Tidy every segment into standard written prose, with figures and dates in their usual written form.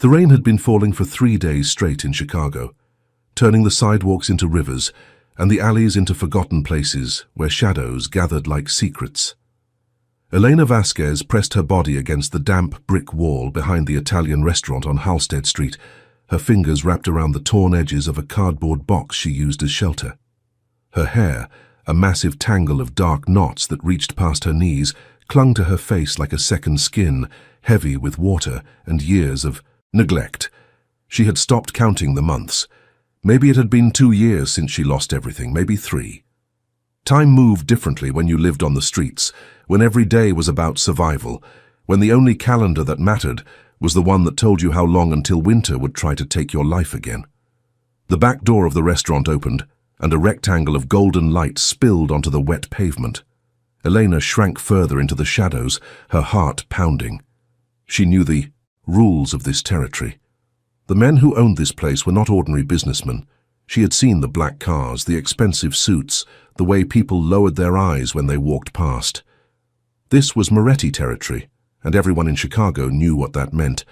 The rain had been falling for 3 days straight in Chicago, turning the sidewalks into rivers and the alleys into forgotten places where shadows gathered like secrets. Elena Vasquez pressed her body against the damp brick wall behind the Italian restaurant on Halsted Street, her fingers wrapped around the torn edges of a cardboard box she used as shelter. Her hair, a massive tangle of dark knots that reached past her knees, clung to her face like a second skin, heavy with water and years of neglect. She had stopped counting the months. Maybe it had been 2 years since she lost everything, maybe 3. Time moved differently when you lived on the streets, when every day was about survival, when the only calendar that mattered was the one that told you how long until winter would try to take your life again. The back door of the restaurant opened, and a rectangle of golden light spilled onto the wet pavement. Elena shrank further into the shadows, her heart pounding. She knew the rules of this territory. The men who owned this place were not ordinary businessmen. She had seen the black cars, the expensive suits, the way people lowered their eyes when they walked past. This was Moretti territory, and everyone in Chicago knew what that meant.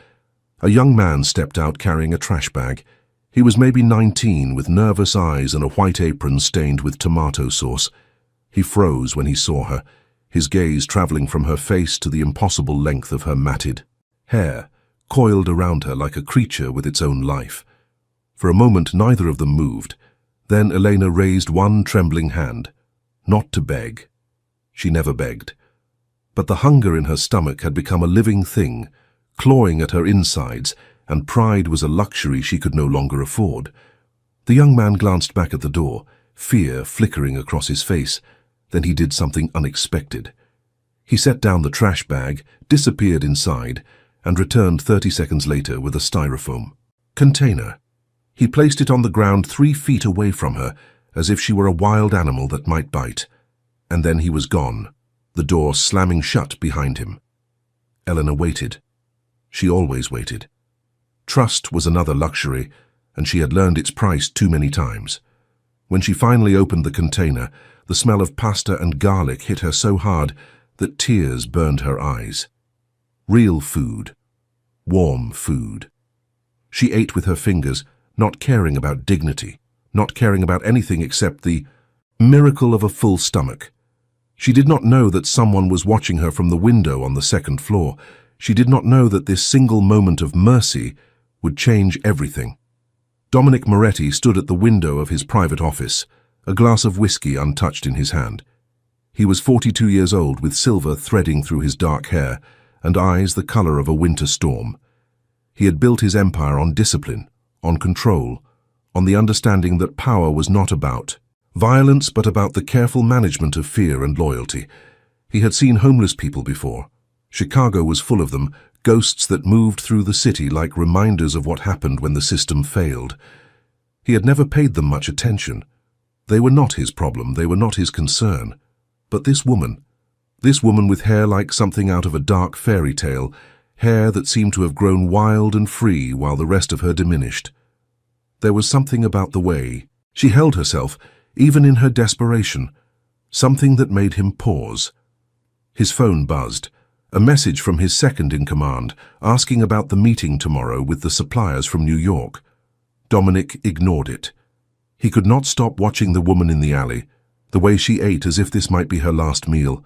A young man stepped out carrying a trash bag. He was maybe 19, with nervous eyes and a white apron stained with tomato sauce. He froze when he saw her, his gaze traveling from her face to the impossible length of her matted hair, coiled around her like a creature with its own life. For a moment neither of them moved. Then Elena raised one trembling hand, not to beg. She never begged. But the hunger in her stomach had become a living thing, clawing at her insides, and pride was a luxury she could no longer afford. The young man glanced back at the door, fear flickering across his face. Then he did something unexpected. He set down the trash bag, disappeared inside, and returned 30 seconds later with a styrofoam container. He placed it on the ground 3 feet away from her, as if she were a wild animal that might bite. And then he was gone, the door slamming shut behind him. Elena waited. She always waited. Trust was another luxury, and she had learned its price too many times. When she finally opened the container, the smell of pasta and garlic hit her so hard that tears burned her eyes. Real food. Warm food. She ate with her fingers, not caring about dignity, not caring about anything except the miracle of a full stomach. She did not know that someone was watching her from the window on the 2nd floor. She did not know that this single moment of mercy would change everything. Dominic Moretti stood at the window of his private office, a glass of whiskey untouched in his hand. He was 42 years old, with silver threading through his dark hair and eyes the color of a winter storm. He had built his empire on discipline, on control, on the understanding that power was not about violence but about the careful management of fear and loyalty. He had seen homeless people before. Chicago was full of them, ghosts that moved through the city like reminders of what happened when the system failed. He had never paid them much attention. They were not his problem, they were not his concern. But this woman with hair like something out of a dark fairy tale, hair that seemed to have grown wild and free while the rest of her diminished. There was something about the way she held herself, even in her desperation, something that made him pause. His phone buzzed, a message from his second-in-command asking about the meeting tomorrow with the suppliers from New York. Dominic ignored it. He could not stop watching the woman in the alley, the way she ate as if this might be her last meal,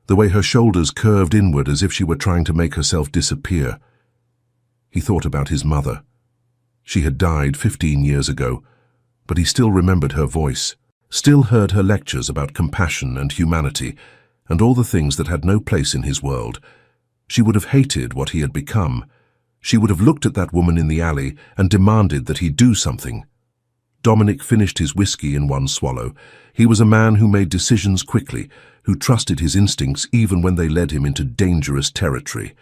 the way her shoulders curved inward as if she were trying to make herself disappear. He thought about his mother. She had died 15 years ago, but he still remembered her voice, still heard her lectures about compassion and humanity, and all the things that had no place in his world. She would have hated what he had become. She would have looked at that woman in the alley and demanded that he do something. Dominic finished his whiskey in one swallow. He was a man who made decisions quickly, who trusted his instincts even when they led him into dangerous territory.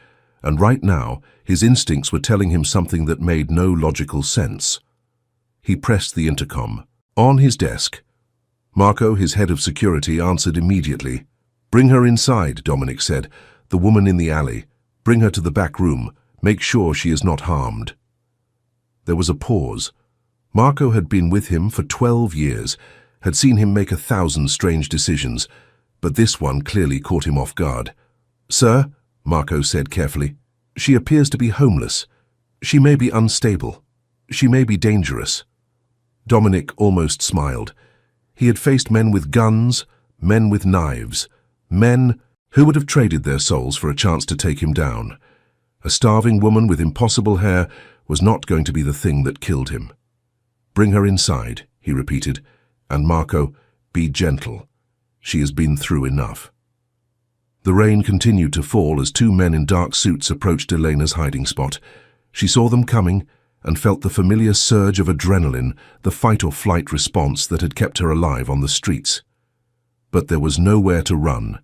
And right now, his instincts were telling him something that made no logical sense. He pressed the intercom. On his desk, Marco, his head of security, answered immediately. "Bring her inside," Dominic said. "The woman in the alley. Bring her to the back room. Make sure she is not harmed." There was a pause. Marco had been with him for 12 years, had seen him make 1,000 strange decisions, but this one clearly caught him off guard. "Sir," Marco said carefully, "she appears to be homeless. She may be unstable. She may be dangerous. Dominic almost smiled. He had faced men with guns, men with knives, men who would have traded their souls for a chance to take him down. A starving woman with impossible hair was not going to be the thing that killed him. "Bring her inside," he repeated, "and Marco, be gentle. She has been through enough." The rain continued to fall as two men in dark suits approached Elena's hiding spot. She saw them coming and felt the familiar surge of adrenaline, the fight-or-flight response that had kept her alive on the streets. But there was nowhere to run.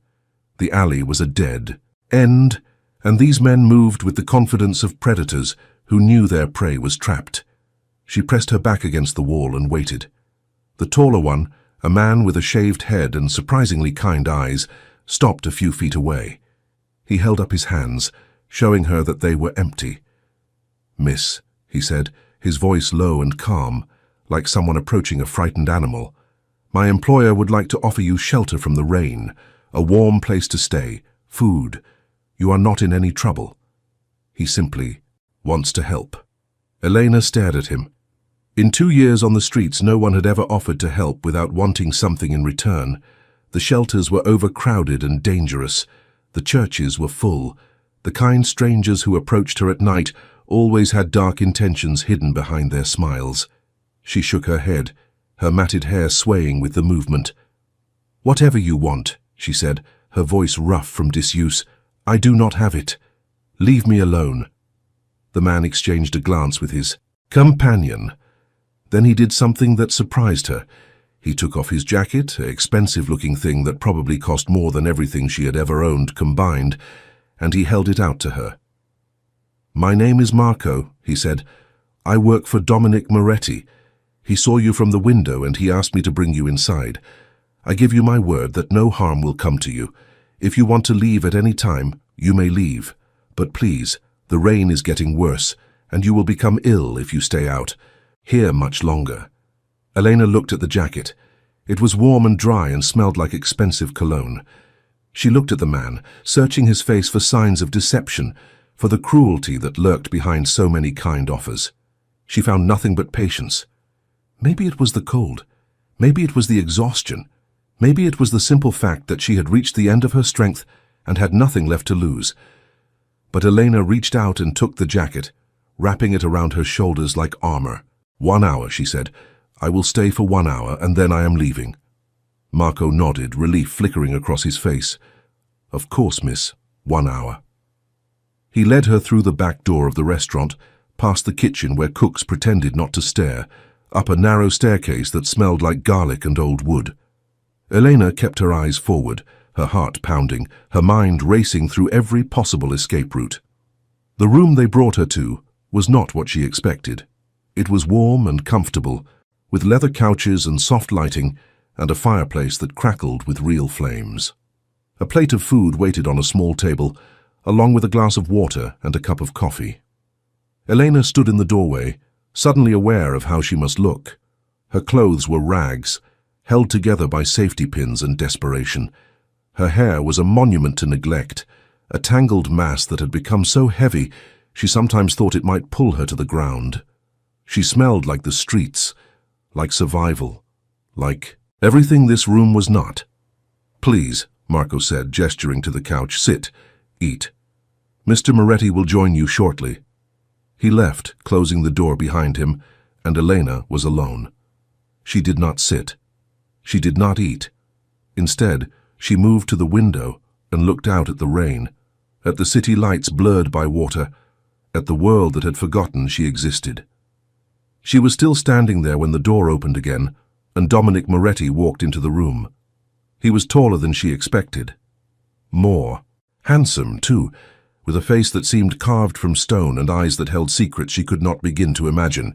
The alley was a dead end, and these men moved with the confidence of predators who knew their prey was trapped. She pressed her back against the wall and waited. The taller one, a man with a shaved head and surprisingly kind eyes, stopped a few feet away. He held up his hands, showing her that they were empty. "Miss," he said, his voice low and calm, like someone approaching a frightened animal, "my employer would like to offer you shelter from the rain, a warm place to stay, food. You are not in any trouble. He simply wants to help." Elena stared at him. In 2 years on the streets, no one had ever offered to help without wanting something in return. The shelters were overcrowded and dangerous. The churches were full. The kind strangers who approached her at night always had dark intentions hidden behind their smiles. She shook her head, her matted hair swaying with the movement. "Whatever you want," she said, her voice rough from disuse. "I do not have it. Leave me alone." The man exchanged a glance with his companion. Then he did something that surprised her. He took off his jacket, an expensive-looking thing that probably cost more than everything she had ever owned combined, and he held it out to her. "My name is Marco," he said. "I work for Dominic Moretti. He saw you from the window and he asked me to bring you inside. I give you my word that no harm will come to you. If you want to leave at any time, you may leave. But please, the rain is getting worse, and you will become ill if you stay out here much longer." Elena looked at the jacket. It was warm and dry and smelled like expensive cologne. She looked at the man, searching his face for signs of deception, for the cruelty that lurked behind so many kind offers. She found nothing but patience. Maybe it was the cold. Maybe it was the exhaustion. Maybe it was the simple fact that she had reached the end of her strength and had nothing left to lose. But Elena reached out and took the jacket, wrapping it around her shoulders like armor. "1 hour," she said. "I will stay for 1 hour, and then I am leaving." Marco nodded, relief flickering across his face. "Of course, miss. 1 hour." He led her through the back door of the restaurant, past the kitchen where cooks pretended not to stare, up a narrow staircase that smelled like garlic and old wood. Elena kept her eyes forward, her heart pounding, her mind racing through every possible escape route. The room they brought her to was not what she expected. It was warm and comfortable, with leather couches and soft lighting, and a fireplace that crackled with real flames. A plate of food waited on a small table, along with a glass of water and a cup of coffee. Elena stood in the doorway, suddenly aware of how she must look. Her clothes were rags, held together by safety pins and desperation. Her hair was a monument to neglect, a tangled mass that had become so heavy she sometimes thought it might pull her to the ground. She smelled like the streets, like survival, like everything this room was not. "Please," Marco said, gesturing to the couch, "sit, eat. Mr. Moretti will join you shortly." He left, closing the door behind him, and Elena was alone. She did not sit. She did not eat. Instead, she moved to the window and looked out at the rain, at the city lights blurred by water, at the world that had forgotten she existed. She was still standing there when the door opened again, and Dominic Moretti walked into the room. He was taller than she expected. More. Handsome, too, with a face that seemed carved from stone and eyes that held secrets she could not begin to imagine.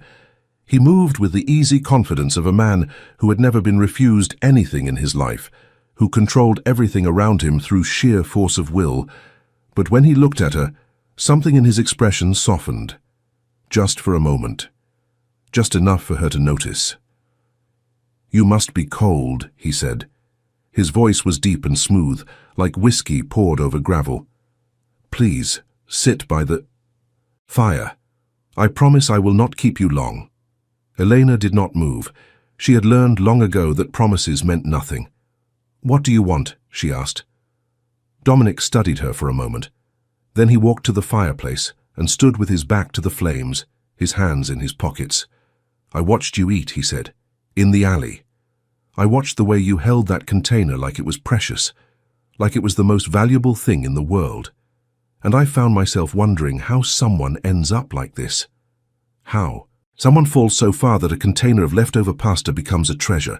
He moved with the easy confidence of a man who had never been refused anything in his life, who controlled everything around him through sheer force of will. But when he looked at her, something in his expression softened. Just for a moment. Just enough for her to notice. "You must be cold," he said. His voice was deep and smooth, like whiskey poured over gravel. "Please, sit by the fire." I promise I will not keep you long." Elena did not move. She had learned long ago that promises meant nothing. "What do you want?" she asked. Dominic studied her for a moment. Then he walked to the fireplace and stood with his back to the flames, his hands in his pockets. "I watched you eat," he said, "in the alley. I watched the way you held that container like it was precious, like it was the most valuable thing in the world. And I found myself wondering how someone ends up like this. How? Someone falls so far that a container of leftover pasta becomes a treasure."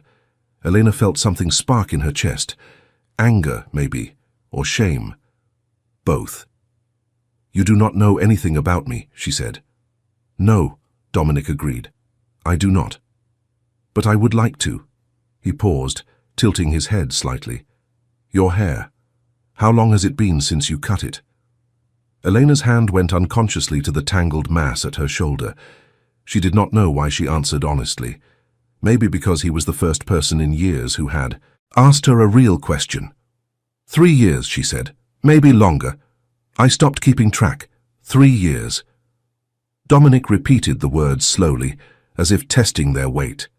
Elena felt something spark in her chest. Anger, maybe, or shame. Both. "You do not know anything about me," she said. "No," Dominic agreed. "I do not. But I would like to." He paused, tilting his head slightly. "Your hair. How long has it been since you cut it?" Elena's hand went unconsciously to the tangled mass at her shoulder. She did not know why she answered honestly. Maybe because he was the first person in years who had asked her a real question. 3 years, she said. Maybe longer. I stopped keeping track. 3 years. Dominic repeated the words slowly, as if testing their weight.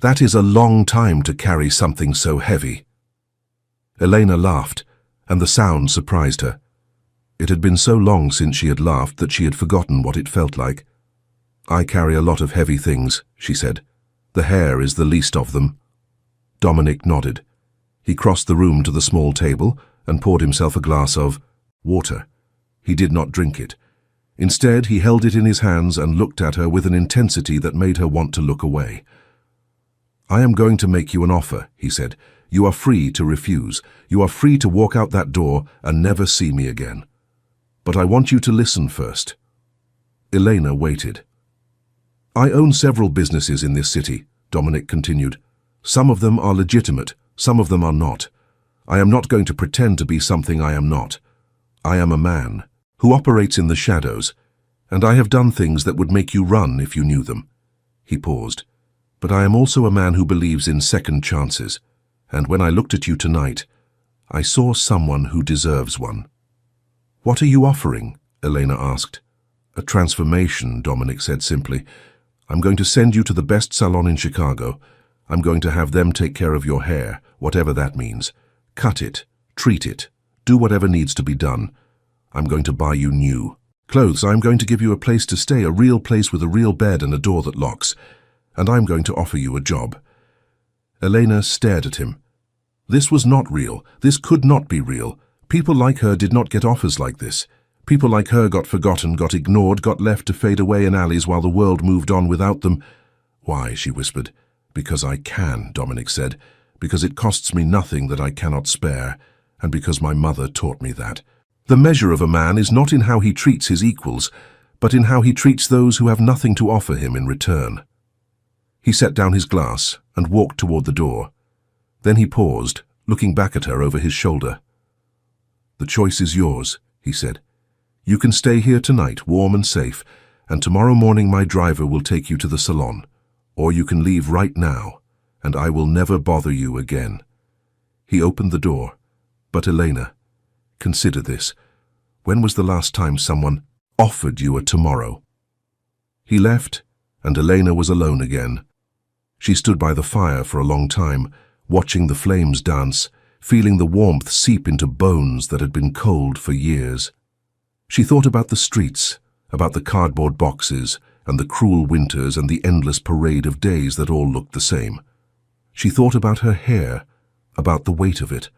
"That is a long time to carry something so heavy." Elena laughed, and the sound surprised her. It had been so long since she had laughed that she had forgotten what it felt like. "I carry a lot of heavy things," she said. "The hair is the least of them." Dominic nodded. He crossed the room to the small table and poured himself a glass of water. He did not drink it. Instead, he held it in his hands and looked at her with an intensity that made her want to look away. "I am going to make you an offer," he said. "You are free to refuse. You are free to walk out that door and never see me again. But I want you to listen first." Elena waited. "I own several businesses in this city," Dominic continued. "Some of them are legitimate, some of them are not. I am not going to pretend to be something I am not. I am a man who operates in the shadows, and I have done things that would make you run if you knew them." He paused. "But I am also a man who believes in second chances, and when I looked at you tonight, I saw someone who deserves one." "What are you offering?" Elena asked. "A transformation," Dominic said simply. "I'm going to send you to the best salon in Chicago. I'm going to have them take care of your hair, whatever that means. Cut it, treat it, do whatever needs to be done. I'm going to buy you new clothes. I'm going to give you a place to stay, a real place with a real bed and a door that locks. And I'm going to offer you a job." Elena stared at him. This was not real. This could not be real. People like her did not get offers like this. People like her got forgotten, got ignored, got left to fade away in alleys while the world moved on without them. "Why?" she whispered. "Because I can," Dominic said. "Because it costs me nothing that I cannot spare, and because my mother taught me that. The measure of a man is not in how he treats his equals, but in how he treats those who have nothing to offer him in return." He set down his glass and walked toward the door. Then he paused, looking back at her over his shoulder. "The choice is yours," he said. "You can stay here tonight, warm and safe, and tomorrow morning my driver will take you to the salon. Or you can leave right now, and I will never bother you again." He opened the door. "But Elena, consider this. When was the last time someone offered you a tomorrow?" He left, and Elena was alone again. She stood by the fire for a long time, watching the flames dance, feeling the warmth seep into bones that had been cold for years. She thought about the streets, about the cardboard boxes, and the cruel winters and the endless parade of days that all looked the same. She thought about her hair, about the weight of it,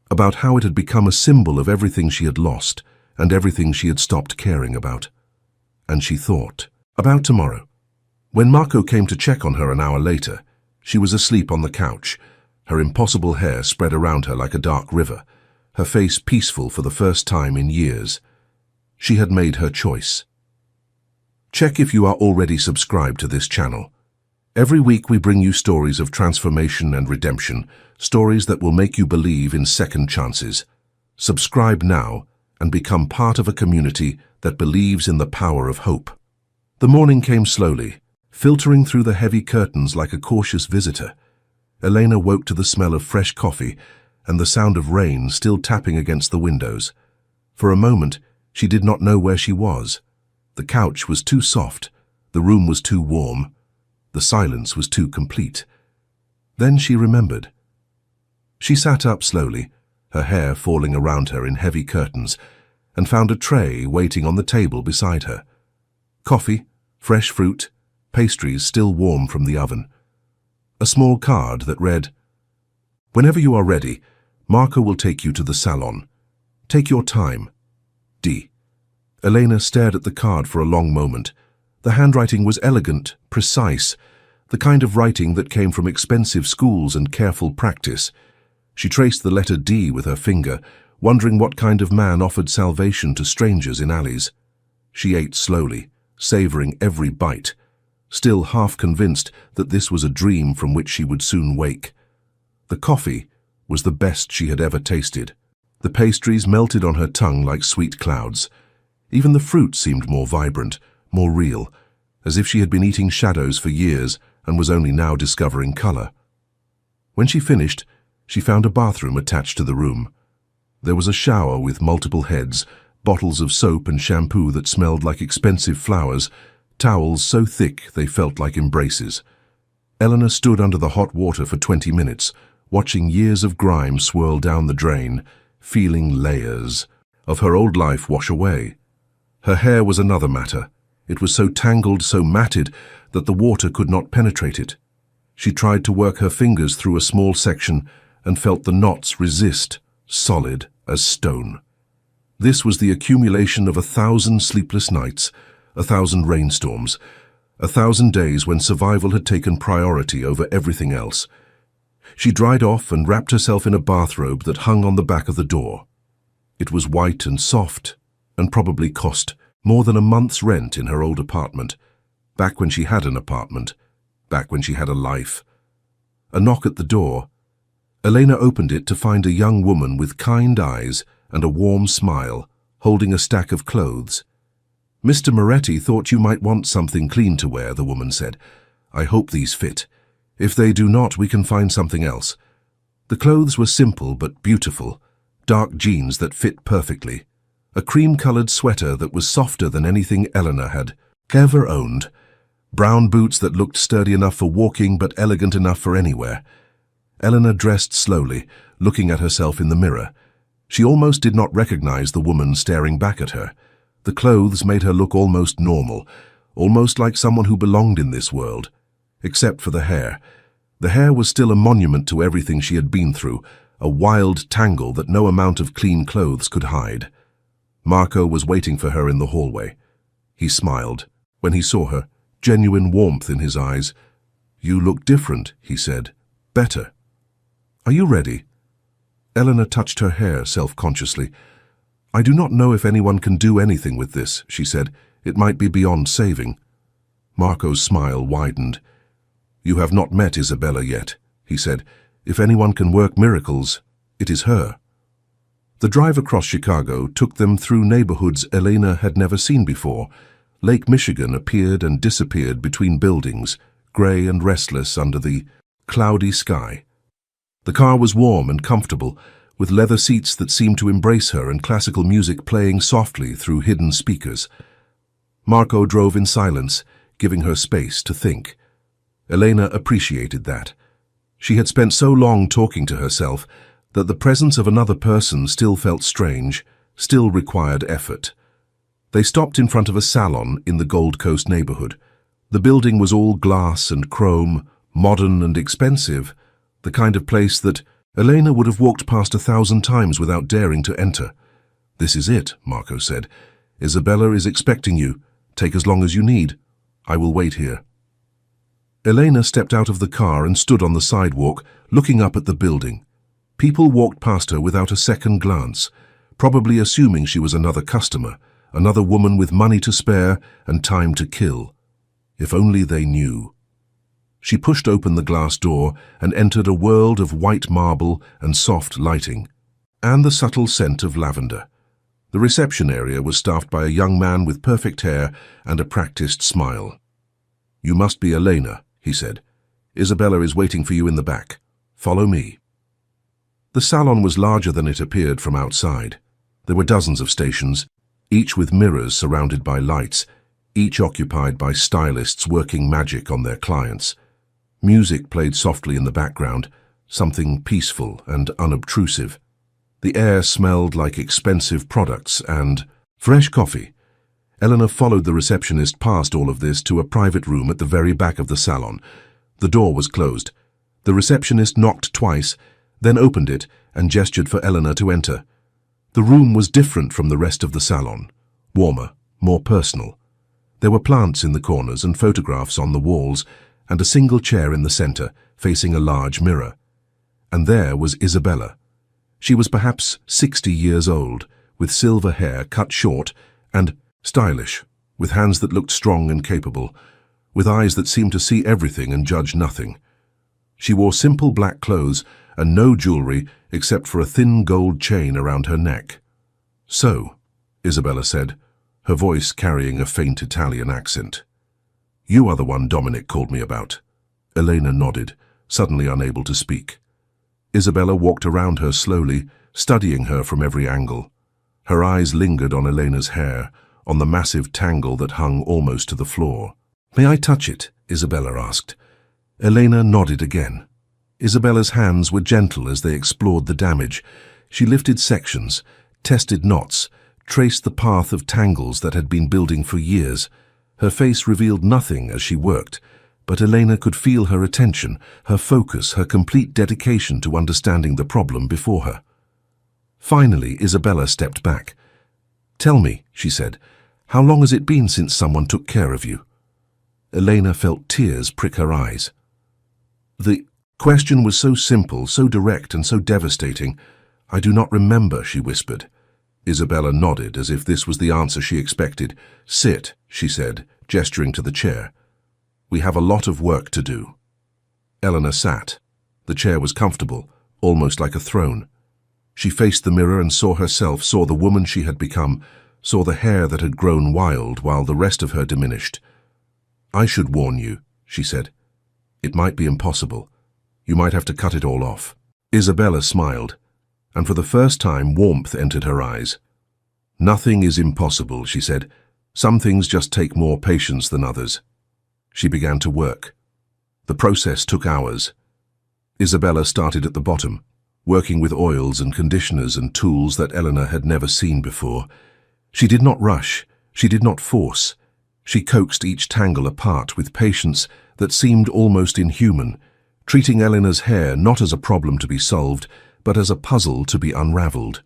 about how it had become a symbol of everything she had lost and everything she had stopped caring about. And she thought about tomorrow. When Marco came to check on her an hour later, she was asleep on the couch, her impossible hair spread around her like a dark river, her face peaceful for the first time in years. She had made her choice. Check if you are already subscribed to this channel. Every week we bring you stories of transformation and redemption, stories that will make you believe in second chances. Subscribe now and become part of a community that believes in the power of hope. The morning came slowly, filtering through the heavy curtains like a cautious visitor. Elena woke to the smell of fresh coffee and the sound of rain still tapping against the windows. For a moment, she did not know where she was. The couch was too soft, the room was too warm, the silence was too complete. Then she remembered. She sat up slowly, her hair falling around her in heavy curtains, and found a tray waiting on the table beside her. Coffee, fresh fruit, pastries still warm from the oven. A small card that read, "Whenever you are ready, Marco will take you to the Salon. Take your time. D." Elena stared at the card for a long moment. The handwriting was elegant, precise, the kind of writing that came from expensive schools and careful practice. She traced the letter D with her finger, wondering what kind of man offered salvation to strangers in alleys. She ate slowly, savoring every bite, still half convinced that this was a dream from which she would soon wake. The coffee was the best she had ever tasted. The pastries melted on her tongue like sweet clouds. Even the fruit seemed more vibrant, more real, as if she had been eating shadows for years and was only now discovering color. When she finished, she found a bathroom attached to the room. There was a shower with multiple heads, bottles of soap and shampoo that smelled like expensive flowers, towels so thick they felt like embraces. Eleanor stood under the hot water for 20 minutes, watching years of grime swirl down the drain, feeling layers of her old life wash away. Her hair was another matter. It was so tangled, so matted, that the water could not penetrate it. She tried to work her fingers through a small section and felt the knots resist, solid as stone. This was the accumulation of 1,000 sleepless nights, 1,000 rainstorms, 1,000 days when survival had taken priority over everything else. She dried off and wrapped herself in a bathrobe that hung on the back of the door. It was white and soft, and probably cost more than a month's rent in her old apartment, back when she had an apartment, back when she had a life. A knock at the door. Elena opened it to find a young woman with kind eyes and a warm smile, holding a stack of clothes. "Mr. Moretti thought you might want something clean to wear," the woman said. "I hope these fit. If they do not, we can find something else." The clothes were simple but beautiful, dark jeans that fit perfectly, a cream-colored sweater that was softer than anything Eleanor had ever owned, brown boots that looked sturdy enough for walking but elegant enough for anywhere. Eleanor dressed slowly, looking at herself in the mirror. She almost did not recognize the woman staring back at her. The clothes made her look almost normal, almost like someone who belonged in this world. Except for the hair. The hair was still a monument to everything she had been through, a wild tangle that no amount of clean clothes could hide. Marco was waiting for her in the hallway. He smiled when he saw her, genuine warmth in his eyes. "You look different," he said. "Better. Are you ready?" Eleanor touched her hair self-consciously. "I do not know if anyone can do anything with this," she said. "It might be beyond saving." Marco's smile widened. "You have not met Isabella yet," he said. "If anyone can work miracles, it is her." The drive across Chicago took them through neighborhoods Elena had never seen before. Lake Michigan appeared and disappeared between buildings, gray and restless under the cloudy sky. The car was warm and comfortable, with leather seats that seemed to embrace her and classical music playing softly through hidden speakers. Marco drove in silence, giving her space to think. Elena appreciated that. She had spent so long talking to herself that the presence of another person still felt strange, still required effort. They stopped in front of a salon in the Gold Coast neighborhood. The building was all glass and chrome, modern and expensive, the kind of place that Elena would have walked past 1,000 times without daring to enter. "This is it," Marco said. "Isabella is expecting you. Take as long as you need. I will wait here." Elena stepped out of the car and stood on the sidewalk, looking up at the building. People walked past her without a second glance, probably assuming she was another customer, another woman with money to spare and time to kill. If only they knew. She pushed open the glass door and entered a world of white marble and soft lighting, and the subtle scent of lavender. The reception area was staffed by a young man with perfect hair and a practiced smile. "You must be Elena," he said. "Isabella is waiting for you in the back. Follow me." The salon was larger than it appeared from outside. There were dozens of stations, each with mirrors surrounded by lights, each occupied by stylists working magic on their clients. Music played softly in the background, something peaceful and unobtrusive. The air smelled like expensive products and fresh coffee. Eleanor followed the receptionist past all of this to a private room at the very back of the salon. The door was closed. The receptionist knocked twice, then opened it and gestured for Eleanor to enter. The room was different from the rest of the salon, warmer, more personal. There were plants in the corners and photographs on the walls, and a single chair in the center, facing a large mirror. And there was Isabella. She was perhaps 60 years old, with silver hair cut short and stylish, with hands that looked strong and capable, with eyes that seemed to see everything and judge nothing. She wore simple black clothes and no jewelry except for a thin gold chain around her neck. "So," Isabella said, her voice carrying a faint Italian accent. "You are the one Dominic called me about." Elena nodded, suddenly unable to speak. Isabella walked around her slowly, studying her from every angle. Her eyes lingered on Elena's hair, on the massive tangle that hung almost to the floor. "May I touch it?" Isabella asked. Elena nodded again. Isabella's hands were gentle as they explored the damage. She lifted sections, tested knots, traced the path of tangles that had been building for years. Her face revealed nothing as she worked, but Elena could feel her attention, her focus, her complete dedication to understanding the problem before her. Finally, Isabella stepped back. "Tell me," she said, "how long has it been since someone took care of you?" Elena felt tears prick her eyes. The question was so simple, so direct, and so devastating. "I do not remember," she whispered. Isabella nodded as if this was the answer she expected. "Sit," she said, gesturing to the chair. "We have a lot of work to do." Eleanor sat. The chair was comfortable, almost like a throne. She faced the mirror and saw herself, saw the woman she had become, saw the hair that had grown wild while the rest of her diminished. "I should warn you," she said. "It might be impossible. You might have to cut it all off." Isabella smiled, and for the first time warmth entered her eyes. "Nothing is impossible," she said. "Some things just take more patience than others." She began to work. The process took hours. Isabella started at the bottom, working with oils and conditioners and tools that Eleanor had never seen before. She did not rush. She did not force. She coaxed each tangle apart with patience that seemed almost inhuman, treating Eleanor's hair not as a problem to be solved, but as a puzzle to be unraveled.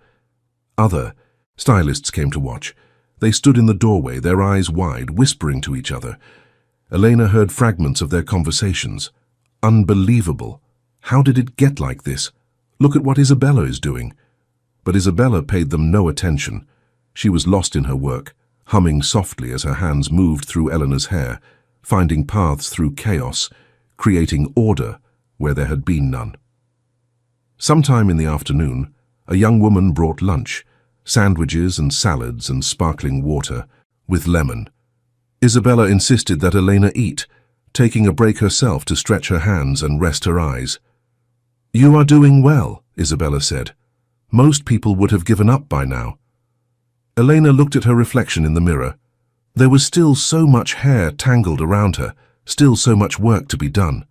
Other stylists came to watch. They stood in the doorway, their eyes wide, whispering to each other. Elena heard fragments of their conversations. Unbelievable. How did it get like this? Look at what Isabella is doing. But Isabella paid them no attention. She was lost in her work, humming softly as her hands moved through Eleanor's hair, finding paths through chaos, creating order where there had been none. Sometime in the afternoon, a young woman brought lunch, sandwiches and salads and sparkling water, with lemon. Isabella insisted that Elena eat, taking a break herself to stretch her hands and rest her eyes. "You are doing well," Isabella said. "Most people would have given up by now." Elena looked at her reflection in the mirror. There was still so much hair tangled around her, still so much work to be done.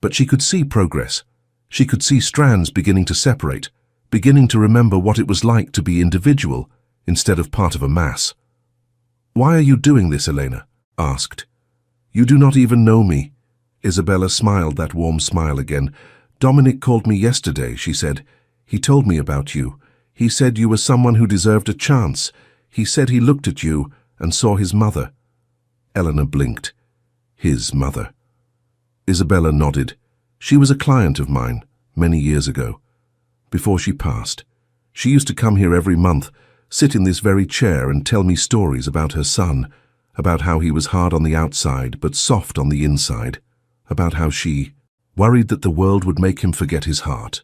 But she could see progress. She could see strands beginning to separate, beginning to remember what it was like to be individual instead of part of a mass. "Why are you doing this?" Elena asked. "You do not even know me." Isabella smiled that warm smile again. "Dominic called me yesterday," she said. "He told me about you. He said you were someone who deserved a chance. He said he looked at you and saw his mother." Eleanor blinked. His mother. Isabella nodded. "She was a client of mine, many years ago. Before she passed. She used to come here every month, sit in this very chair and tell me stories about her son, about how he was hard on the outside but soft on the inside, about how she worried that the world would make him forget his heart."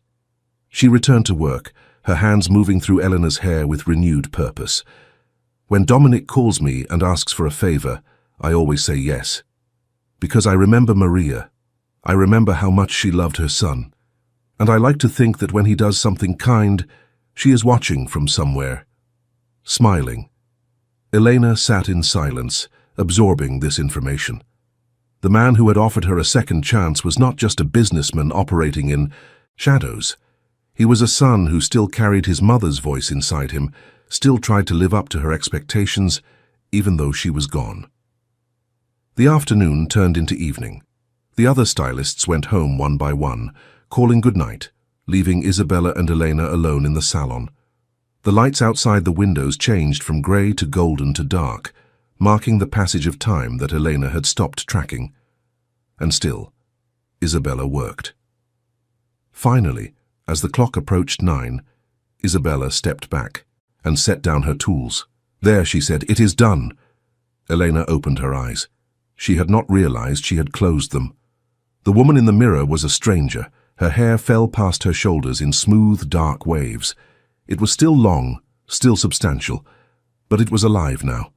She returned to work, her hands moving through Eleanor's hair with renewed purpose. "When Dominic calls me and asks for a favor, I always say yes. Because I remember Maria. I remember how much she loved her son. And I like to think that when he does something kind, she is watching from somewhere." Smiling. Elena sat in silence, absorbing this information. The man who had offered her a second chance was not just a businessman operating in shadows. He was a son who still carried his mother's voice inside him, still tried to live up to her expectations, even though she was gone. The afternoon turned into evening. The other stylists went home one by one, calling goodnight, leaving Isabella and Elena alone in the salon. The lights outside the windows changed from grey to golden to dark, marking the passage of time that Elena had stopped tracking. And still, Isabella worked. Finally, as the clock approached 9, Isabella stepped back and set down her tools. "There," she said, "it is done." Elena opened her eyes. She had not realized she had closed them. The woman in the mirror was a stranger. Her hair fell past her shoulders in smooth, dark waves. It was still long, still substantial, but it was alive now.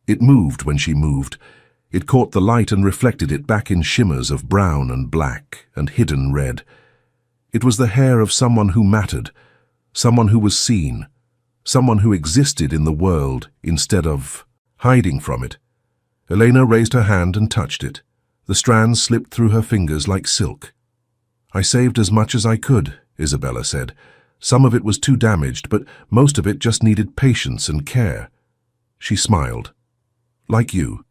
It moved when she moved. It caught the light and reflected it back in shimmers of brown and black and hidden red. It was the hair of someone who mattered, someone who was seen, someone who existed in the world instead of hiding from it. Elena raised her hand and touched it. The strands slipped through her fingers like silk. "I saved as much as I could," Isabella said. "Some of it was too damaged, but most of it just needed patience and care." She smiled. "Like you."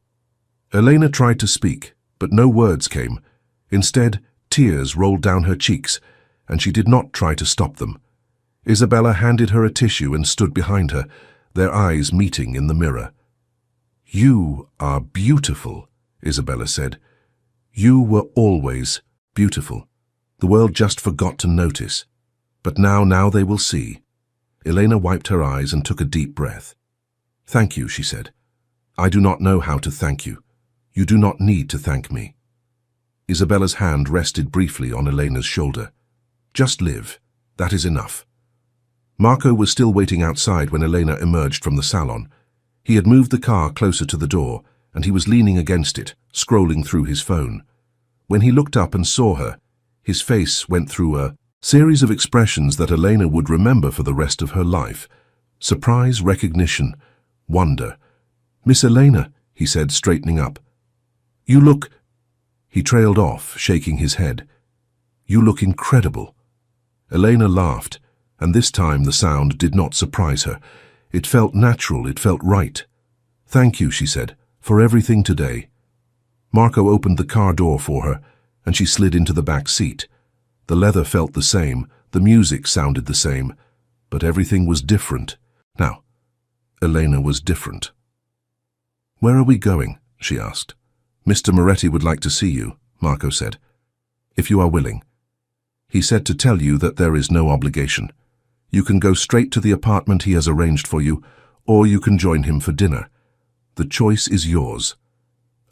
Elena tried to speak, but no words came. Instead, tears rolled down her cheeks, and she did not try to stop them. Isabella handed her a tissue and stood behind her, their eyes meeting in the mirror. "You are beautiful," Isabella said. "You were always beautiful. The world just forgot to notice. But now they will see." Elena wiped her eyes and took a deep breath. "Thank you," she said. "I do not know how to thank you. You do not need to thank me." Isabella's hand rested briefly on Elena's shoulder. "Just live. That is enough." Marco was still waiting outside when Elena emerged from the salon. He had moved the car closer to the door, and he was leaning against it, scrolling through his phone. When he looked up and saw her, his face went through a series of expressions that Elena would remember for the rest of her life. Surprise, recognition, wonder. "Miss Elena," he said, straightening up. "You look—" He trailed off, shaking his head. "You look incredible." Elena laughed, and this time the sound did not surprise her. It felt natural, it felt right. "Thank you," she said, "for everything today." Marco opened the car door for her, and she slid into the back seat. The leather felt the same, the music sounded the same, but everything was different. Now, Elena was different. "Where are we going?" she asked. "Mr. Moretti would like to see you," Marco said. "If you are willing." "He said to tell you that there is no obligation. You can go straight to the apartment he has arranged for you, or you can join him for dinner. The choice is yours."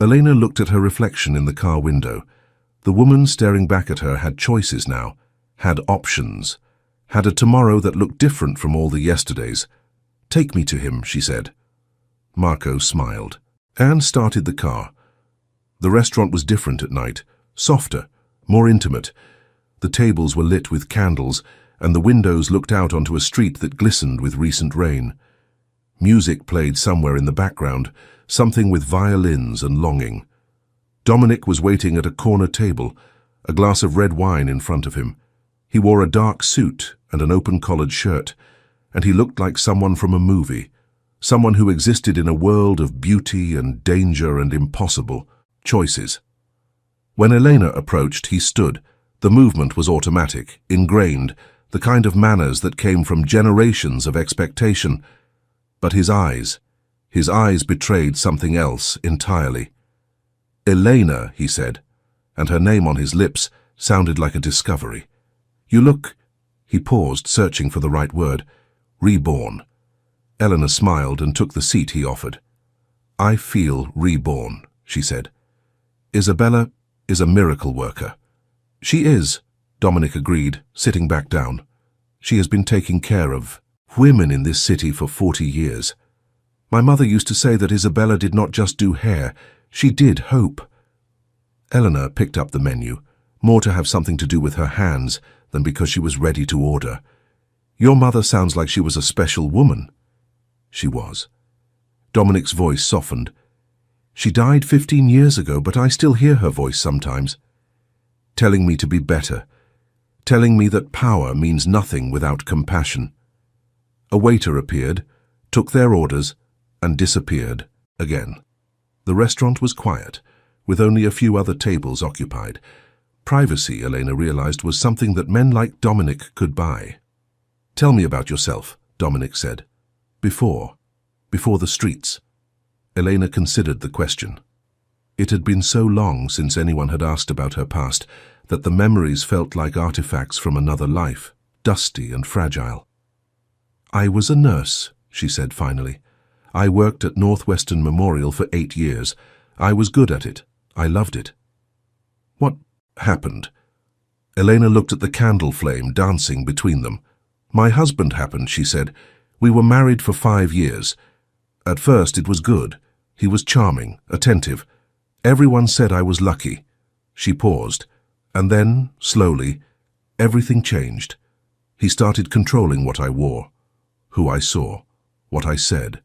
Elena looked at her reflection in the car window. The woman staring back at her had choices now, had options, had a tomorrow that looked different from all the yesterdays. "Take me to him," she said. Marco smiled. Anne started the car. The restaurant was different at night, softer, more intimate. The tables were lit with candles, and the windows looked out onto a street that glistened with recent rain. Music played somewhere in the background, something with violins and longing. Dominic was waiting at a corner table, a glass of red wine in front of him. He wore a dark suit and an open-collared shirt, and he looked like someone from a movie, someone who existed in a world of beauty and danger and impossible choices. When Elena approached, he stood. The movement was automatic, ingrained, the kind of manners that came from generations of expectation. But his eyes betrayed something else entirely. "Elena," he said, and her name on his lips sounded like a discovery. "You look—" He paused, searching for the right word. "Reborn." Elena smiled and took the seat he offered. "I feel reborn," she said. "Isabella is a miracle worker." "She is," Dominic agreed, sitting back down. "She has been taking care of women in this city for 40 years. My mother used to say that Isabella did not just do hair, she did hope." Eleanor picked up the menu, more to have something to do with her hands than because she was ready to order. "Your mother sounds like she was a special woman." She was. Dominic's voice softened. She died 15 years ago, but I still hear her voice sometimes, telling me to be better, telling me that power means nothing without compassion. A waiter appeared, took their orders, and disappeared again. The restaurant was quiet, with only a few other tables occupied. Privacy, Elena realized, was something that men like Dominic could buy. "Tell me about yourself," Dominic said. Before the streets." Elena considered the question. It had been so long since anyone had asked about her past that the memories felt like artifacts from another life, dusty and fragile. "I was a nurse," she said finally. "I worked at Northwestern Memorial for 8 years. I was good at it. I loved it." "What happened?" Elena looked at the candle flame dancing between them. "My husband happened," she said. "We were married for 5 years. At first it was good. He was charming, attentive. Everyone said I was lucky." She paused, and then, slowly, everything changed. He started controlling what I wore, who I saw, what I said.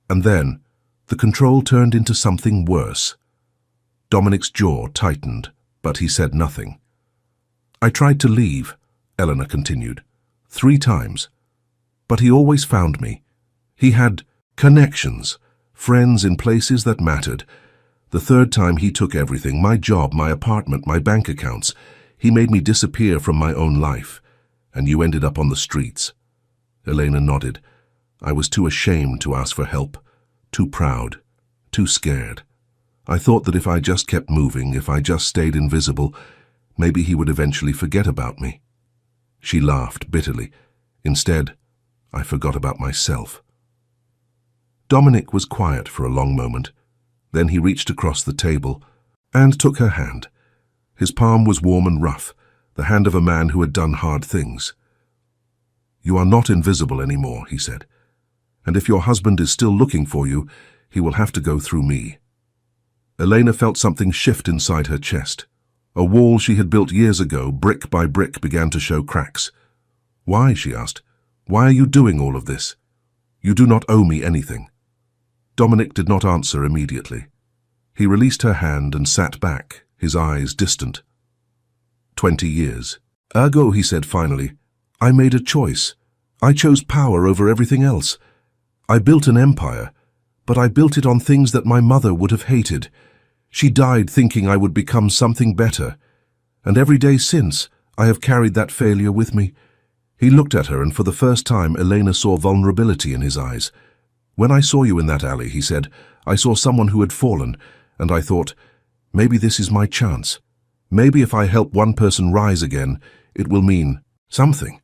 And then, the control turned into something worse. Dominic's jaw tightened, but he said nothing. "I tried to leave," Eleanor continued, 3 times. "But he always found me. He had connections, friends in places that mattered. The 3rd time he took everything, my job, my apartment, my bank accounts. He made me disappear from my own life. And you ended up on the streets." Elena nodded. "I was too ashamed to ask for help, too proud, too scared. I thought that if I just kept moving, if I just stayed invisible, maybe he would eventually forget about me." She laughed bitterly. "Instead, I forgot about myself." Dominic was quiet for a long moment. Then he reached across the table and took her hand. His palm was warm and rough, the hand of a man who had done hard things. "You are not invisible anymore," he said. "And if your husband is still looking for you, he will have to go through me." Elena felt something shift inside her chest. A wall she had built years ago, brick by brick, began to show cracks. "Why?" she asked. "Why are you doing all of this? You do not owe me anything." Dominic did not answer immediately. He released her hand and sat back, his eyes distant. 20 years. "Ergo," he said finally, "I made a choice. I chose power over everything else. I built an empire, but I built it on things that my mother would have hated. She died thinking I would become something better. And every day since, I have carried that failure with me." He looked at her, and for the first time Elena saw vulnerability in his eyes. "When I saw you in that alley," he said, "I saw someone who had fallen, and I thought, maybe this is my chance. Maybe if I help one person rise again, it will mean something.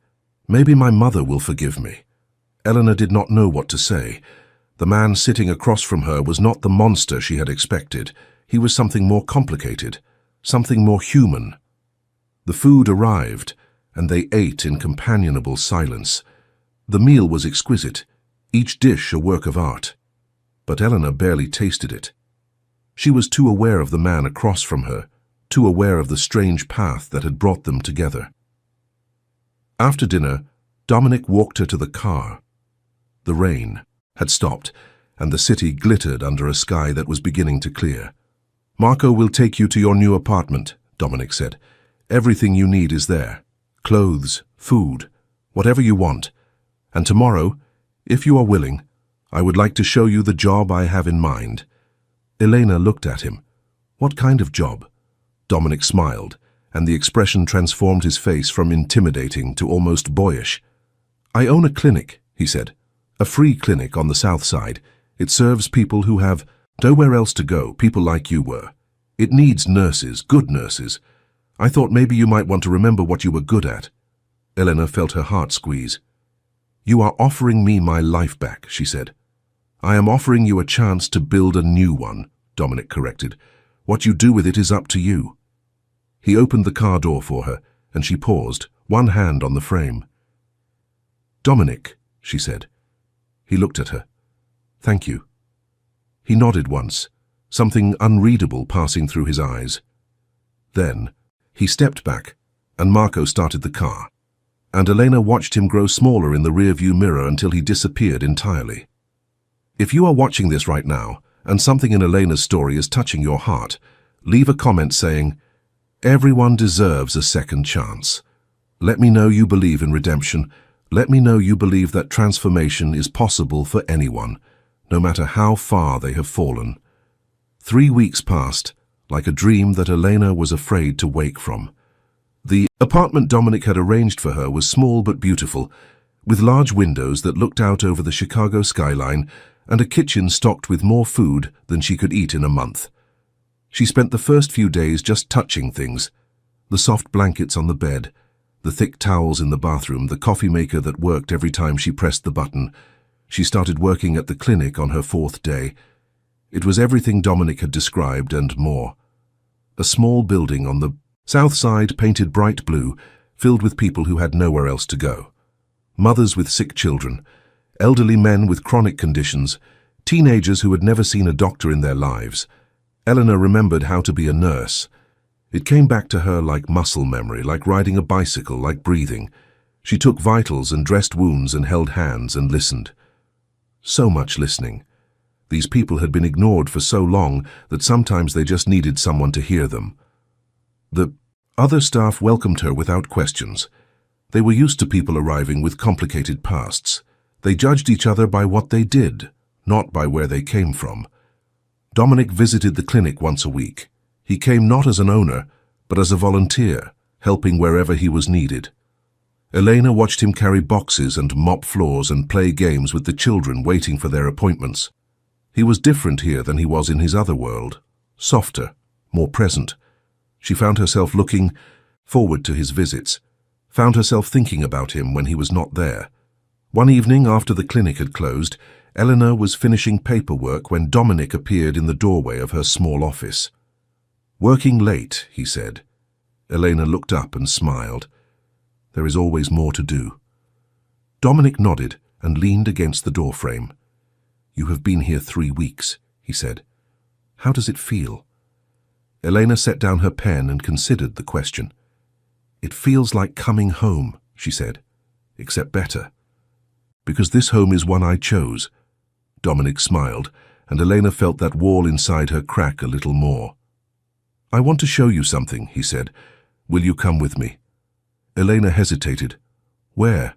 Maybe my mother will forgive me." Eleanor did not know what to say. The man sitting across from her was not the monster she had expected. He was something more complicated, something more human. The food arrived, and they ate in companionable silence. The meal was exquisite, each dish a work of art. But Eleanor barely tasted it. She was too aware of the man across from her, too aware of the strange path that had brought them together. After dinner, Dominic walked her to the car. The rain had stopped, and the city glittered under a sky that was beginning to clear. "Marco will take you to your new apartment," Dominic said. "Everything you need is there. Clothes, food, whatever you want. And tomorrow, if you are willing, I would like to show you the job I have in mind." Elena looked at him. "What kind of job?" Dominic smiled, and the expression transformed his face from intimidating to almost boyish. "I own a clinic," he said. "A free clinic on the south side. It serves people who have nowhere else to go, people like you were. It needs nurses, good nurses. I thought maybe you might want to remember what you were good at." Elena felt her heart squeeze. "You are offering me my life back," she said. "I am offering you a chance to build a new one," Dominic corrected. "What you do with it is up to you." He opened the car door for her, and she paused, one hand on the frame. "Dominic," she said. He looked at her. "Thank you." He nodded once, something unreadable passing through his eyes. Then, he stepped back, and Marco started the car, and Elena watched him grow smaller in the rearview mirror until he disappeared entirely. If you are watching this right now, and something in Elena's story is touching your heart, leave a comment saying, "Everyone deserves a second chance." Let me know you believe in redemption. Let me know you believe that transformation is possible for anyone, no matter how far they have fallen. 3 weeks passed, like a dream that Elena was afraid to wake from. The apartment Dominic had arranged for her was small but beautiful, with large windows that looked out over the Chicago skyline and a kitchen stocked with more food than she could eat in a month. She spent the first few days just touching things: the soft blankets on the bed, the thick towels in the bathroom, the coffee maker that worked every time she pressed the button. She started working at the clinic on her 4th day. It was everything Dominic had described and more. A small building on the south side painted bright blue, filled with people who had nowhere else to go. Mothers with sick children, elderly men with chronic conditions, teenagers who had never seen a doctor in their lives. Eleanor remembered how to be a nurse. It came back to her like muscle memory, like riding a bicycle, like breathing. She took vitals and dressed wounds and held hands and listened. So much listening. These people had been ignored for so long that sometimes they just needed someone to hear them. The other staff welcomed her without questions. They were used to people arriving with complicated pasts. They judged each other by what they did, not by where they came from. Dominic visited the clinic once a week. He came not as an owner, but as a volunteer, helping wherever he was needed. Elena watched him carry boxes and mop floors and play games with the children waiting for their appointments. He was different here than he was in his other world, softer, more present. She found herself looking forward to his visits, found herself thinking about him when he was not there. One evening after the clinic had closed, Eleanor was finishing paperwork when Dominic appeared in the doorway of her small office. "Working late," he said. Elena looked up and smiled. "There is always more to do." Dominic nodded and leaned against the doorframe. "You have been here 3 weeks," he said. "How does it feel?" Elena set down her pen and considered the question. "It feels like coming home," she said, "except better. Because this home is one I chose." Dominic smiled, and Elena felt that wall inside her crack a little more. "I want to show you something," he said. "Will you come with me?" Elena hesitated. "Where?"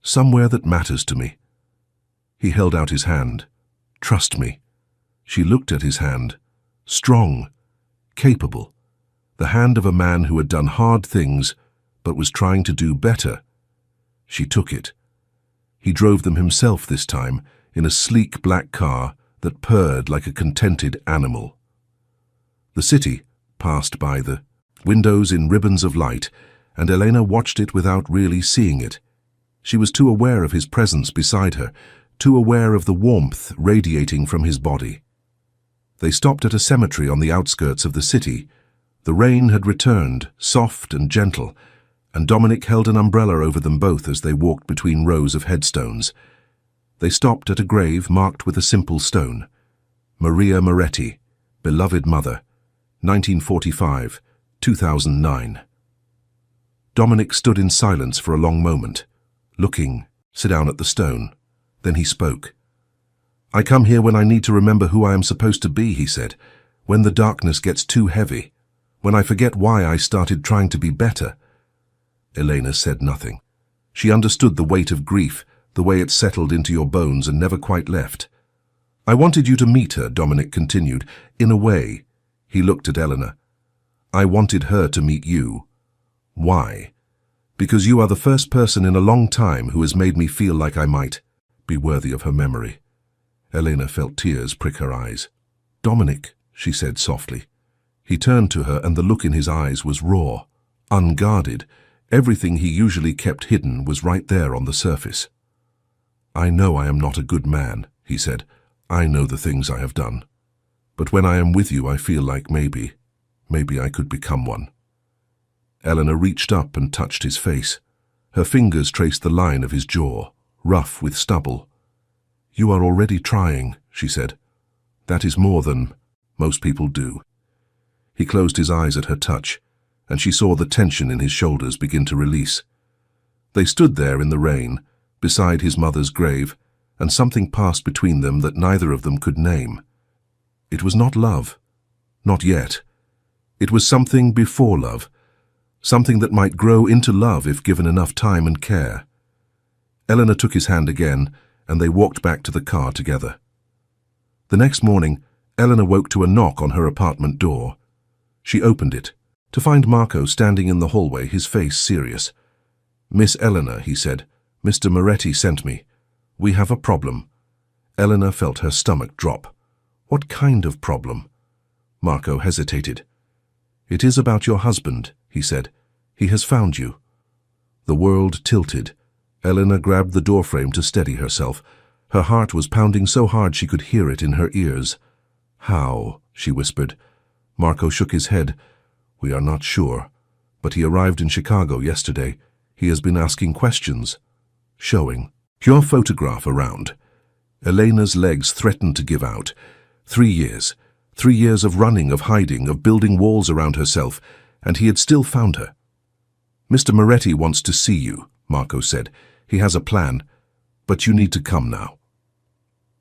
"Somewhere that matters to me." He held out his hand. "Trust me." She looked at his hand. Strong, capable. The hand of a man who had done hard things, but was trying to do better. She took it. He drove them himself this time, in a sleek black car that purred like a contented animal. The city passed by, the windows in ribbons of light, and Elena watched it without really seeing it. She was too aware of his presence beside her, too aware of the warmth radiating from his body. They stopped at a cemetery on the outskirts of the city. The rain had returned, soft and gentle, and Dominic held an umbrella over them both as they walked between rows of headstones. They stopped at a grave marked with a simple stone. Maria Moretti, beloved mother, 1945, 2009. Dominic stood in silence for a long moment, looking down at the stone. Then he spoke. "I come here when I need to remember who I am supposed to be," he said, "when the darkness gets too heavy, when I forget why I started trying to be better." Elena said nothing. She understood the weight of grief, the way it settled into your bones and never quite left. "I wanted you to meet her," Dominic continued, "in a way." He looked at Eleanor. "I wanted her to meet you." "Why?" "Because you are the first person in a long time who has made me feel like I might be worthy of her memory." Elena felt tears prick her eyes. "Dominic," she said softly. He turned to her, and the look in his eyes was raw, unguarded. Everything he usually kept hidden was right there on the surface. "I know I am not a good man," he said. "I know the things I have done. But when I am with you, I feel like maybe I could become one." Eleanor reached up and touched his face. Her fingers traced the line of his jaw, rough with stubble. "You are already trying," she said. "That is more than most people do." He closed his eyes at her touch, and she saw the tension in his shoulders begin to release. They stood there in the rain, beside his mother's grave, and something passed between them that neither of them could name. It was not love. Not yet. It was something before love. Something that might grow into love if given enough time and care. Eleanor took his hand again, and they walked back to the car together. The next morning, Eleanor woke to a knock on her apartment door. She opened it, to find Marco standing in the hallway, his face serious. "Miss Eleanor," he said, "Mr. Moretti sent me. We have a problem." Eleanor felt her stomach drop. What kind of problem? Marco hesitated. "It is about your husband," he said. "He has found you." The world tilted. Eleanor grabbed the doorframe to steady herself. Her heart was pounding so hard she could hear it in her ears. "How?" she whispered. Marco shook his head. "We are not sure. But he arrived in Chicago yesterday. He has been asking questions." Showing. "Your photograph around." Elena's legs threatened to give out. 3 years. 3 years of running, of hiding, of building walls around herself, and he had still found her. "Mr. Moretti wants to see you," Marco said. "He has a plan, but you need to come now."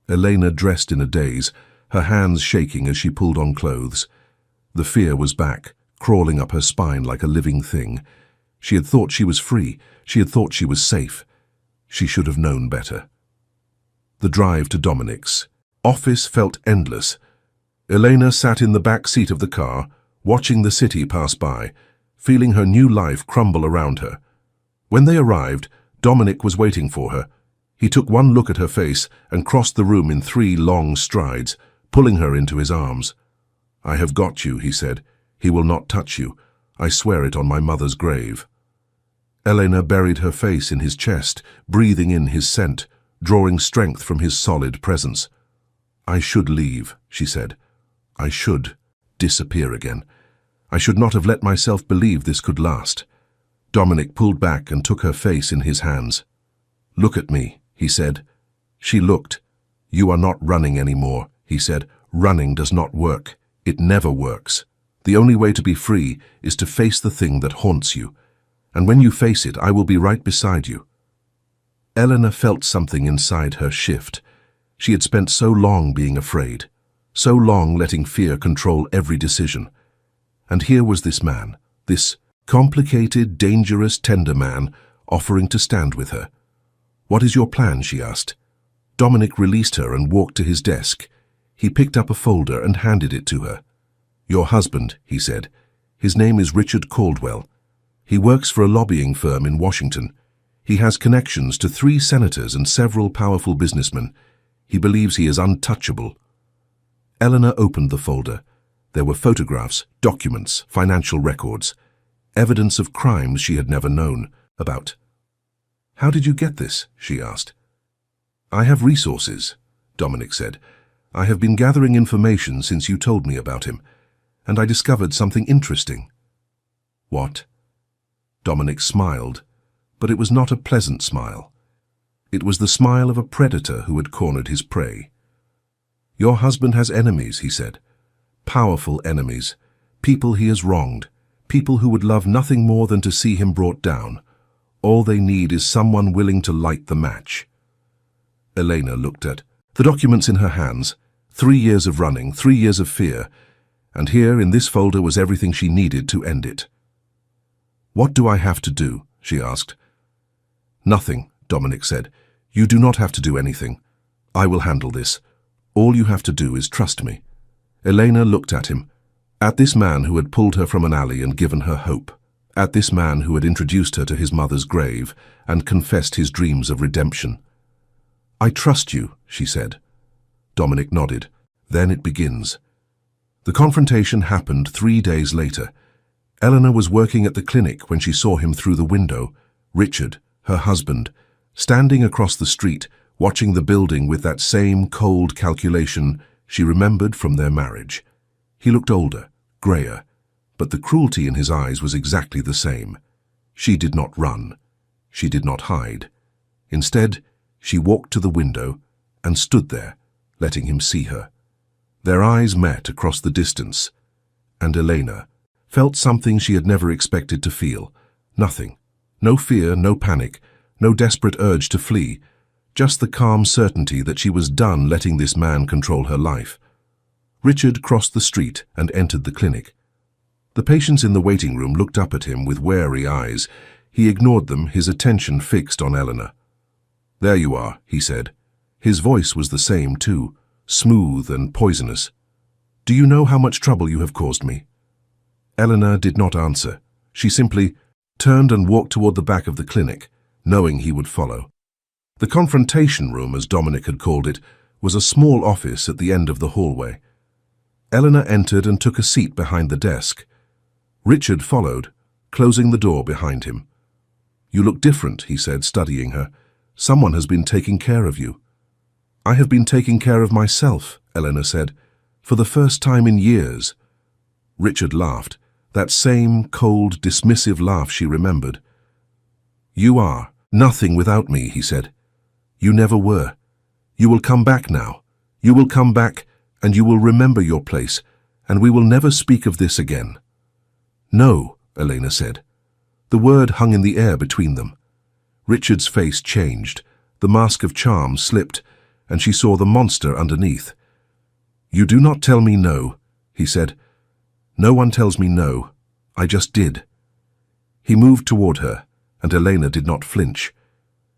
Elena dressed in a daze, her hands shaking as she pulled on clothes. The fear was back, crawling up her spine like a living thing. She had thought she was free. She had thought she was safe. She should have known better. The drive to Dominic's office felt endless. Elena sat in the back seat of the car, watching the city pass by, feeling her new life crumble around her. When they arrived, Dominic was waiting for her. He took one look at her face and crossed the room in 3 long strides, pulling her into his arms. "I have got you," he said. "He will not touch you. I swear it on my mother's grave." Elena buried her face in his chest, breathing in his scent, drawing strength from his solid presence. "I should leave," she said. "I should disappear again. I should not have let myself believe this could last." Dominic pulled back and took her face in his hands. "Look at me," he said. She looked. "You are not running anymore," he said. "Running does not work. It never works. The only way to be free is to face the thing that haunts you. And when you face it, I will be right beside you." Eleanor felt something inside her shift. She had spent so long being afraid, so long letting fear control every decision. And here was this man, this complicated, dangerous, tender man, offering to stand with her. "What is your plan?" she asked. Dominic released her and walked to his desk. He picked up a folder and handed it to her. "Your husband," he said. "His name is Richard Caldwell. He works for a lobbying firm in Washington. He has connections to 3 senators and several powerful businessmen. He believes he is untouchable." Eleanor opened the folder. There were photographs, documents, financial records, evidence of crimes she had never known about. "How did you get this?" she asked. "I have resources," Dominic said. "I have been gathering information since you told me about him, and I discovered something interesting." "What?" Dominic smiled, but it was not a pleasant smile. It was the smile of a predator who had cornered his prey. "Your husband has enemies," he said. "Powerful enemies. People he has wronged. People who would love nothing more than to see him brought down. All they need is someone willing to light the match." Elena looked at the documents in her hands. 3 years of running, 3 years of fear, and here in this folder was everything she needed to end it. "What do I have to do?" she asked. "Nothing," Dominic said. "You do not have to do anything. I will handle this. All you have to do is trust me." Elena looked at him, at this man who had pulled her from an alley and given her hope, at this man who had introduced her to his mother's grave and confessed his dreams of redemption. "I trust you," she said. Dominic nodded. "Then it begins." The confrontation happened 3 days later. Eleanor was working at the clinic when she saw him through the window, Richard, her husband, standing across the street, watching the building with that same cold calculation she remembered from their marriage. He looked older, grayer, but the cruelty in his eyes was exactly the same. She did not run. She did not hide. Instead, she walked to the window and stood there, letting him see her. Their eyes met across the distance, and Elena felt something she had never expected to feel. Nothing. No fear, no panic, no desperate urge to flee, just the calm certainty that she was done letting this man control her life. Richard crossed the street and entered the clinic. The patients in the waiting room looked up at him with wary eyes. He ignored them, his attention fixed on Eleanor. "There you are," he said. His voice was the same too, smooth and poisonous. "Do you know how much trouble you have caused me?" Eleanor did not answer. She simply turned and walked toward the back of the clinic, knowing he would follow. The confrontation room, as Dominic had called it, was a small office at the end of the hallway. Eleanor entered and took a seat behind the desk. Richard followed, closing the door behind him. "You look different," he said, studying her. "Someone has been taking care of you." "I have been taking care of myself," Eleanor said, "for the first time in years." Richard laughed, that same cold, dismissive laugh she remembered. "You are nothing without me," he said. "You never were. You will come back now. You will come back, and you will remember your place, and we will never speak of this again." "No," Elena said. The word hung in the air between them. Richard's face changed. The mask of charm slipped, and she saw the monster underneath. "You do not tell me no," he said. "No one tells me no. I just did." He moved toward her, and Elena did not flinch.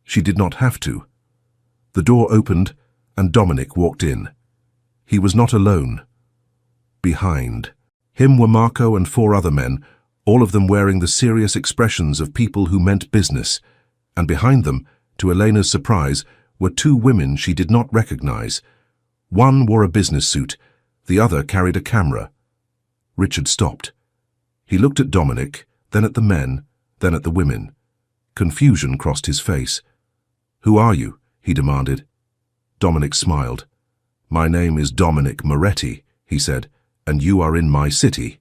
She did not have to. The door opened, and Dominic walked in. He was not alone. Behind him were Marco and 4 other men, all of them wearing the serious expressions of people who meant business, and behind them, to Elena's surprise, were 2 women she did not recognize. One wore a business suit, the other carried a camera. Richard stopped. He looked at Dominic, then at the men, then at the women. Confusion crossed his face. "Who are you?" he demanded. Dominic smiled. "My name is Dominic Moretti," he said, "and you are in my city."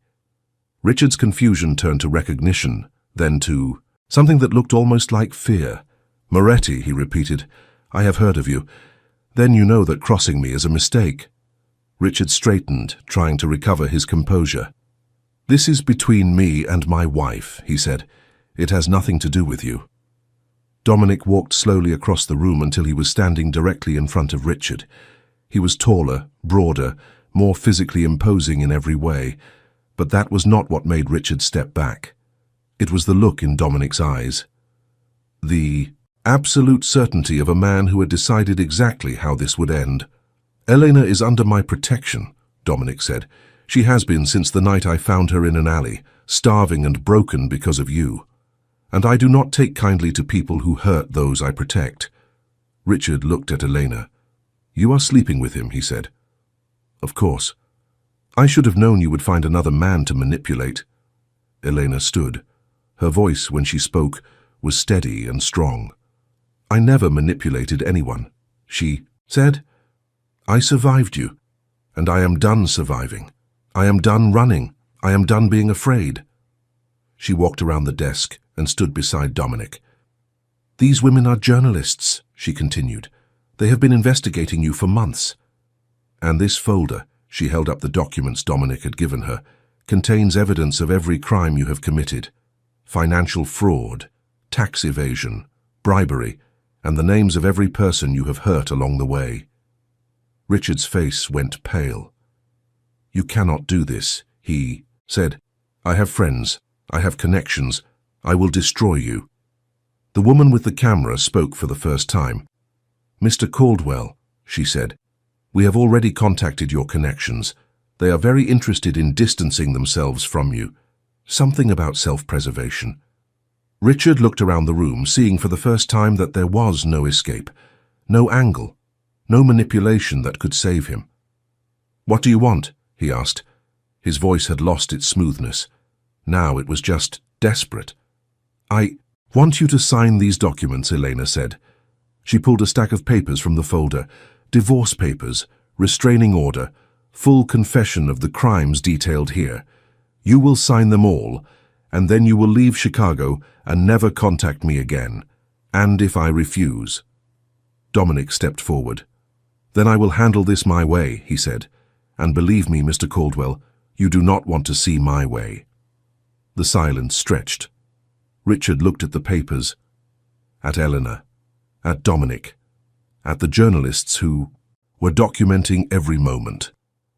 Richard's confusion turned to recognition, then to something that looked almost like fear. "Moretti," he repeated, "I have heard of you. Then you know that crossing me is a mistake." Richard straightened, trying to recover his composure. "This is between me and my wife," he said. "It has nothing to do with you." Dominic walked slowly across the room until he was standing directly in front of Richard. He was taller, broader, more physically imposing in every way, but that was not what made Richard step back. It was the look in Dominic's eyes. The absolute certainty of a man who had decided exactly how this would end. "Elena is under my protection," Dominic said. "She has been since the night I found her in an alley, starving and broken because of you. And I do not take kindly to people who hurt those I protect." Richard looked at Elena. "You are sleeping with him," he said. "Of course. I should have known you would find another man to manipulate." Elena stood. Her voice, when she spoke, was steady and strong. "I never manipulated anyone," she said. "I survived you, and I am done surviving. I am done running. I am done being afraid." She walked around the desk and stood beside Dominic. "These women are journalists," she continued. "They have been investigating you for months. And this folder," she held up the documents Dominic had given her, "contains evidence of every crime you have committed. Financial fraud, tax evasion, bribery, and the names of every person you have hurt along the way." Richard's face went pale. "You cannot do this," he said. "I have friends. I have connections. I will destroy you." The woman with the camera spoke for the first time. "Mr. Caldwell," she said, "we have already contacted your connections. They are very interested in distancing themselves from you. Something about self-preservation." Richard looked around the room, seeing for the first time that there was no escape, no angle, no manipulation that could save him. "What do you want?" he asked. His voice had lost its smoothness. Now it was just desperate. "I want you to sign these documents," Elena said. She pulled a stack of papers from the folder. "Divorce papers, restraining order, full confession of the crimes detailed here. You will sign them all, and then you will leave Chicago and never contact me again. And if I refuse..." Dominic stepped forward. "Then I will handle this my way," he said. "And believe me, Mr. Caldwell, you do not want to see my way." The silence stretched. Richard looked at the papers, at Eleanor, at Dominic, at the journalists who were documenting every moment.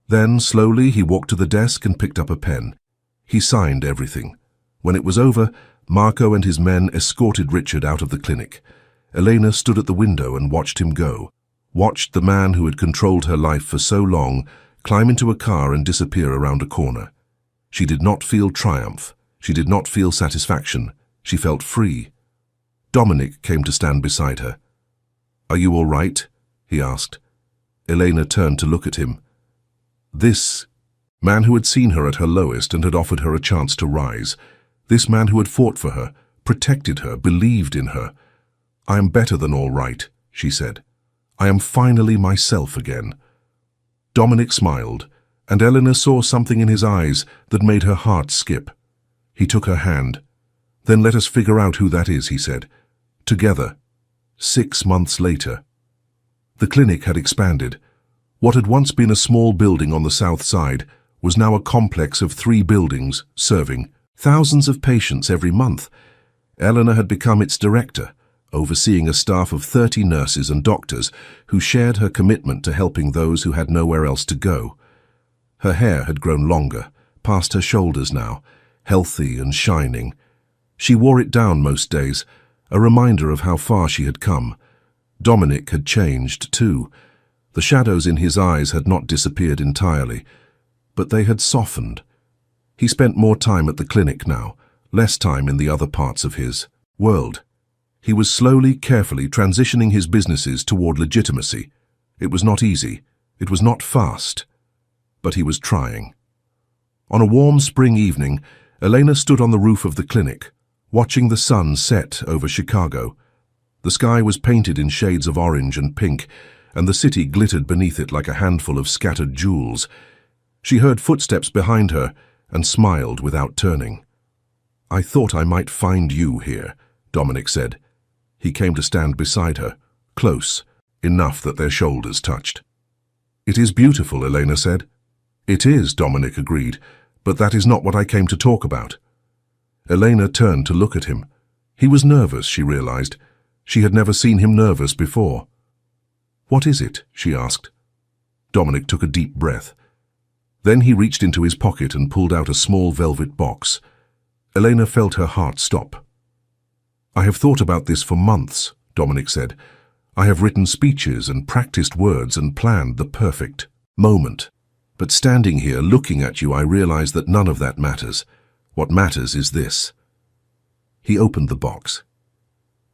Then, slowly, he walked to the desk and picked up a pen. He signed everything. When it was over, Marco and his men escorted Richard out of the clinic. Elena stood at the window and watched him go, watched the man who had controlled her life for so long climb into a car and disappear around a corner. She did not feel triumph. She did not feel satisfaction. She felt free. Dominic came to stand beside her. "Are you all right?" he asked. Elena turned to look at him. This man who had seen her at her lowest and had offered her a chance to rise. This man who had fought for her, protected her, believed in her. "I am better than all right," she said. "I am finally myself again." Dominic smiled, and Elena saw something in his eyes that made her heart skip. He took her hand. "Then let us figure out who that is," he said. "Together." 6 months later. The clinic had expanded. What had once been a small building on the south side was now a complex of 3 buildings, serving thousands of patients every month. Elena had become its director, overseeing a staff of 30 nurses and doctors who shared her commitment to helping those who had nowhere else to go. Her hair had grown longer, past her shoulders now, healthy and shining. She wore it down most days, a reminder of how far she had come. Dominic had changed, too. The shadows in his eyes had not disappeared entirely, but they had softened. He spent more time at the clinic now, less time in the other parts of his world. He was slowly, carefully transitioning his businesses toward legitimacy. It was not easy. It was not fast. But he was trying. On a warm spring evening, Elena stood on the roof of the clinic, watching the sun set over Chicago. The sky was painted in shades of orange and pink, and the city glittered beneath it like a handful of scattered jewels. She heard footsteps behind her and smiled without turning. "I thought I might find you here," Dominic said. He came to stand beside her, close, enough that their shoulders touched. "It is beautiful," Elena said. "It is," Dominic agreed, "but that is not what I came to talk about." Elena turned to look at him. He was nervous, she realized. She had never seen him nervous before. "What is it?" she asked. Dominic took a deep breath. Then he reached into his pocket and pulled out a small velvet box. Elena felt her heart stop. "I have thought about this for months," Dominic said. "I have written speeches and practiced words and planned the perfect moment. But standing here looking at you, I realize that none of that matters. What matters is this." He opened the box.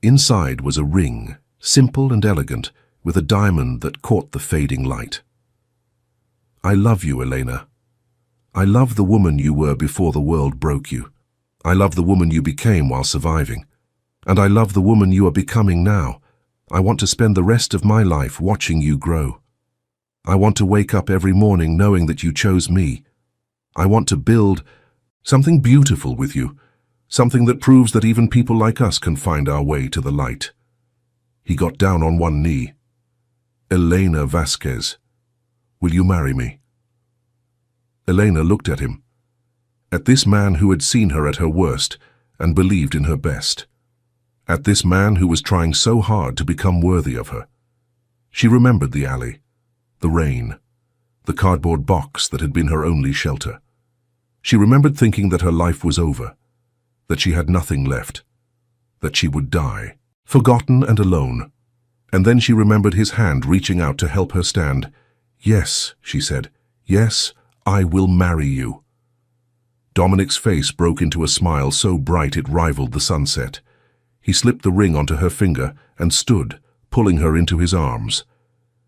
Inside was a ring, simple and elegant, with a diamond that caught the fading light. "I love you, Elena. I love the woman you were before the world broke you. I love the woman you became while surviving. And I love the woman you are becoming now. I want to spend the rest of my life watching you grow. I want to wake up every morning knowing that you chose me. I want to build something beautiful with you, something that proves that even people like us can find our way to the light." He got down on one knee. "Elena Vasquez, will you marry me?" Elena looked at him, at this man who had seen her at her worst and believed in her best, at this man who was trying so hard to become worthy of her. She remembered the alley, the rain, the cardboard box that had been her only shelter. She remembered thinking that her life was over, that she had nothing left, that she would die, forgotten and alone. And then she remembered his hand reaching out to help her stand. "Yes," she said, "yes, I will marry you." Dominic's face broke into a smile so bright it rivaled the sunset. He slipped the ring onto her finger and stood, pulling her into his arms.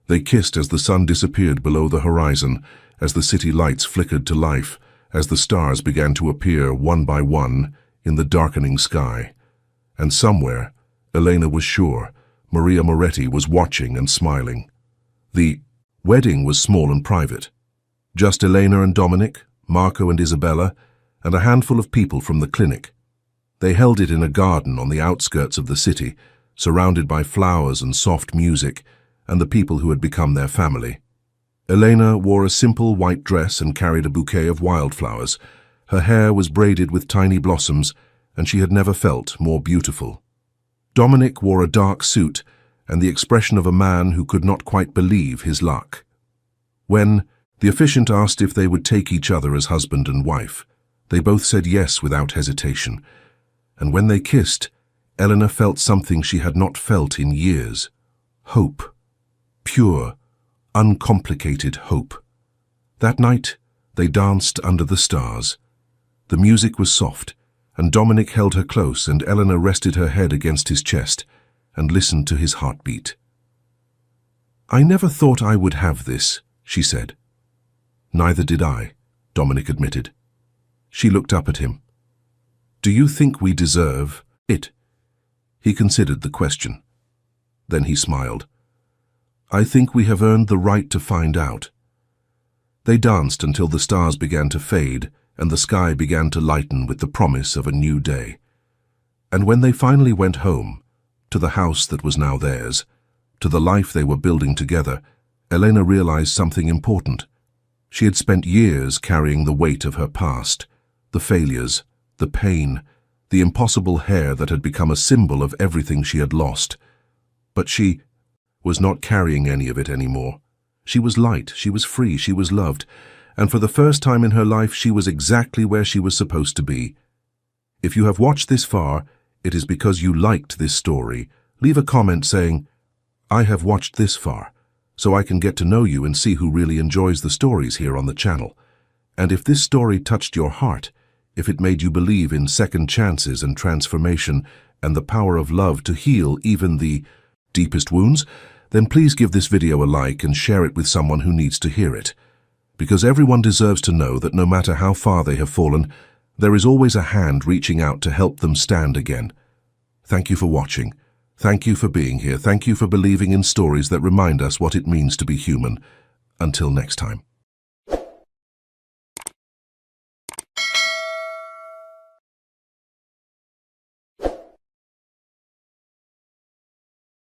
They kissed as the sun disappeared below the horizon, as the city lights flickered to life, as the stars began to appear one by one in the darkening sky. And somewhere, Elena was sure, Maria Moretti was watching and smiling. The wedding was small and private. Just Elena and Dominic, Marco and Isabella, and a handful of people from the clinic. They held it in a garden on the outskirts of the city, surrounded by flowers and soft music, and the people who had become their family. Elena wore a simple white dress and carried a bouquet of wildflowers. Her hair was braided with tiny blossoms, and she had never felt more beautiful. Dominic wore a dark suit and the expression of a man who could not quite believe his luck. When The officiant asked if they would take each other as husband and wife. They both said yes without hesitation. And when they kissed, Eleanor felt something she had not felt in years. Hope. Pure, uncomplicated hope. That night, they danced under the stars. The music was soft, and Dominic held her close, and Eleanor rested her head against his chest and listened to his heartbeat. "I never thought I would have this," she said. "Neither did I," Dominic admitted. She looked up at him. "Do you think we deserve it?" He considered the question. Then he smiled. "I think we have earned the right to find out." They danced until the stars began to fade and the sky began to lighten with the promise of a new day. And when they finally went home, to the house that was now theirs, to the life they were building together, Elena realized something important. She had spent years carrying the weight of her past, the failures, the pain, the impossible hair that had become a symbol of everything she had lost. But she was not carrying any of it anymore. She was light, she was free, she was loved, and for the first time in her life she was exactly where she was supposed to be. If you have watched this far, it is because you liked this story. Leave a comment saying, "I have watched this far," so I can get to know you and see who really enjoys the stories here on the channel. And if this story touched your heart, if it made you believe in second chances and transformation and the power of love to heal even the deepest wounds, then please give this video a like and share it with someone who needs to hear it. Because everyone deserves to know that no matter how far they have fallen, there is always a hand reaching out to help them stand again. Thank you for watching. Thank you for being here. Thank you for believing in stories that remind us what it means to be human. Until next time.